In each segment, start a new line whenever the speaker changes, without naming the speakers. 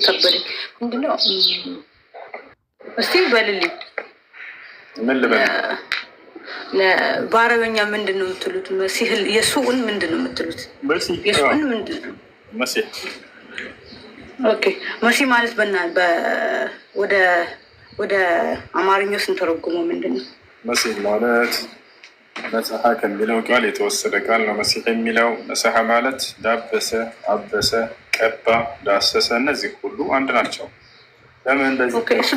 ከበደኝ። ምንድነው እስቲ በልልኝ።
ምን ልበል?
በአረበኛ ምንድን ነው የምትሉት? መሲህ የሱኡን ምንድን ነው የምትሉት? የሱኡን ምንድን ነው?
መሲህ።
ኦኬ መሲህ ማለት ወደ አማርኛው ስንተረጉመው ምንድን ነው?
መሲህ ማለት መጽሐ ከሚለው ቃል የተወሰደ ቃል ነው። መሲህ የሚለው መሰሐ ማለት ዳበሰ፣ አበሰ፣ ቀባ፣ ዳሰሰ፣ እነዚህ ሁሉ አንድ ናቸው። ለምን እንደዚህ?
እሱ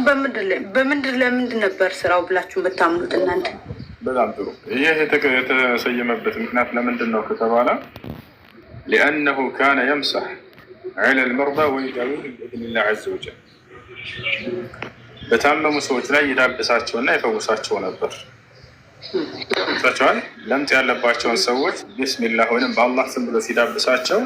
በምድር ለምንድን ነበር ስራው ብላችሁ የምታምኑት እናንተ?
በጣም ጥሩ። ይህ የተሰየመበት ምክንያት ለምንድን ነው ከተባለ ሊአነሁ ካነ የምሰሕ ዐለ ልመርዳ ወይዳዊህም ብኢዝኒላህ ዐዘ ወጀል፣ በታመሙ ሰዎች ላይ ይዳብሳቸውና ይፈውሳቸው ነበር። ሰቸዋል ለምጽ ያለባቸውን ሰዎች ቢስሚላህ ወይም በአላህ ስም ብሎ ሲዳብሳቸው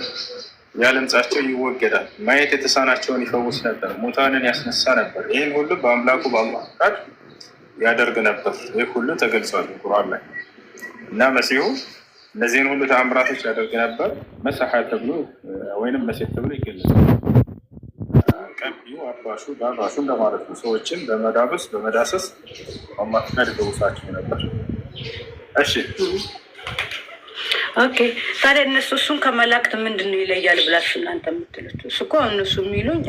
ያ ለምጻቸው ይወገዳል። ማየት የተሳናቸውን ይፈውስ ነበር። ሙታንን ያስነሳ ነበር። ይህን ሁሉ በአምላኩ በአላህ ፈቃድ ያደርግ ነበር። ይህ ሁሉ ተገልጿል ቁርአን ላይ እና መሲሁ እነዚህን ሁሉ ተአምራቶች ያደርግ ነበር። መሰሐ ተብሎ ወይንም መሲህ ተብሎ ይገለጻል። ቀቢው፣ አባሹ፣ ዳባሹ እንደማለት ነው። ሰዎችን በመዳበስ በመዳሰስ አላህ ፈቃድ ይፈውሳቸው ነበር። እሺ
ኦኬ። ታዲያ እነሱ እሱን ከመላእክት ምንድን ነው ይለያል ብላችሁ እናንተ የምትሉት? እሱ እኮ እነሱ የሚሉኝ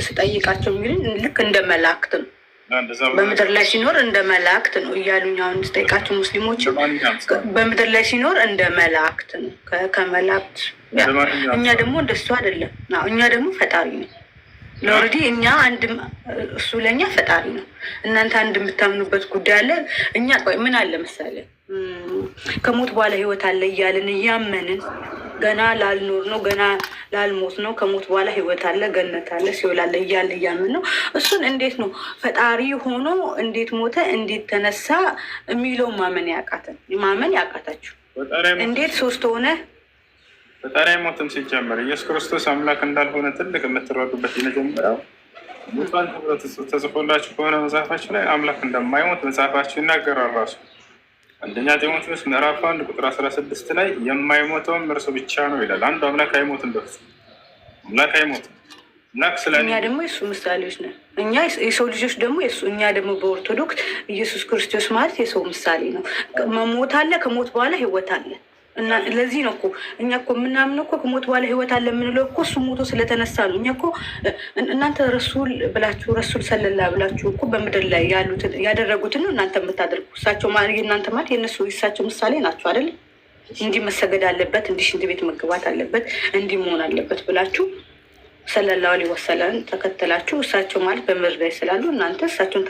ስጠይቃቸው የሚሉኝ ልክ እንደ መላእክት ነው፣ በምድር ላይ ሲኖር እንደ መላእክት ነው እያሉኝ። አሁን ስጠይቃቸው ሙስሊሞች በምድር ላይ ሲኖር እንደ መላእክት ነው ከመላእክት። እኛ ደግሞ እንደሱ አይደለም። እኛ ደግሞ ፈጣሪ ነው ኦልሬዲ። እኛ አንድ እሱ ለእኛ ፈጣሪ ነው። እናንተ አንድ የምታምኑበት ጉዳይ አለ። እኛ ቆይ ምን አለ መሰለ ከሞት በኋላ ህይወት አለ እያልን እያመንን ገና ላልኖር ነው ገና ላልሞት ነው ከሞት በኋላ ህይወት አለ ገነት አለ ሲኦል አለ እያልን እያምን ነው። እሱን እንዴት ነው ፈጣሪ ሆኖ እንዴት ሞተ እንዴት ተነሳ የሚለው ማመን ያቃታችሁ? እንዴት ሶስት ሆነ?
ፈጣሪ ሞትም ሲጀመር ኢየሱስ ክርስቶስ አምላክ እንዳልሆነ ትልቅ የምትረዱበት የመጀመሪያው ሙታን ተብሎ ተጽፎላችሁ ከሆነ መጽሐፋችሁ ላይ አምላክ እንደማይሞት መጽሐፋችሁ ይናገራል ራሱ። አንደኛ ጢሞቴዎስ ምዕራፍ 1 ቁጥር 16 ላይ የማይሞተውም እርሱ ብቻ ነው ይላል። አንዱ አምላክ አይሞትም፣ በፍጹም አምላክ አይሞትም።
እኛ ደግሞ የሱ ምሳሌዎች ነን። እኛ የሰው ልጆች ደግሞ እኛ ደግሞ በኦርቶዶክስ ኢየሱስ ክርስቶስ ማለት የሰው ምሳሌ ነው። መሞት አለ፣ ከሞት በኋላ ህይወት አለ። እና ለዚህ ነው እኮ እኛ እኮ የምናምነው እኮ ከሞት በኋላ ህይወት አለ የምንለው እኮ እሱ ሞቶ ስለተነሳ ነው። እኛ እኮ እናንተ ረሱል ብላችሁ ረሱል ሰለላ ብላችሁ እኮ በምድር ላይ ያሉትን ያደረጉትን ነው እናንተ የምታደርጉ። እሳቸው የእናንተ ማለት የነሱ የእሳቸው ምሳሌ ናቸው አይደል? እንዲህ መሰገድ አለበት፣ እንዲህ ሽንት ቤት መግባት አለበት፣ እንዲህ መሆን አለበት ብላችሁ ሰለላሁ ዐለይሂ ወሰለም ተከተላችሁ። እሳቸው ማለት በምድር ላይ ስላሉ እናንተ እሳቸውን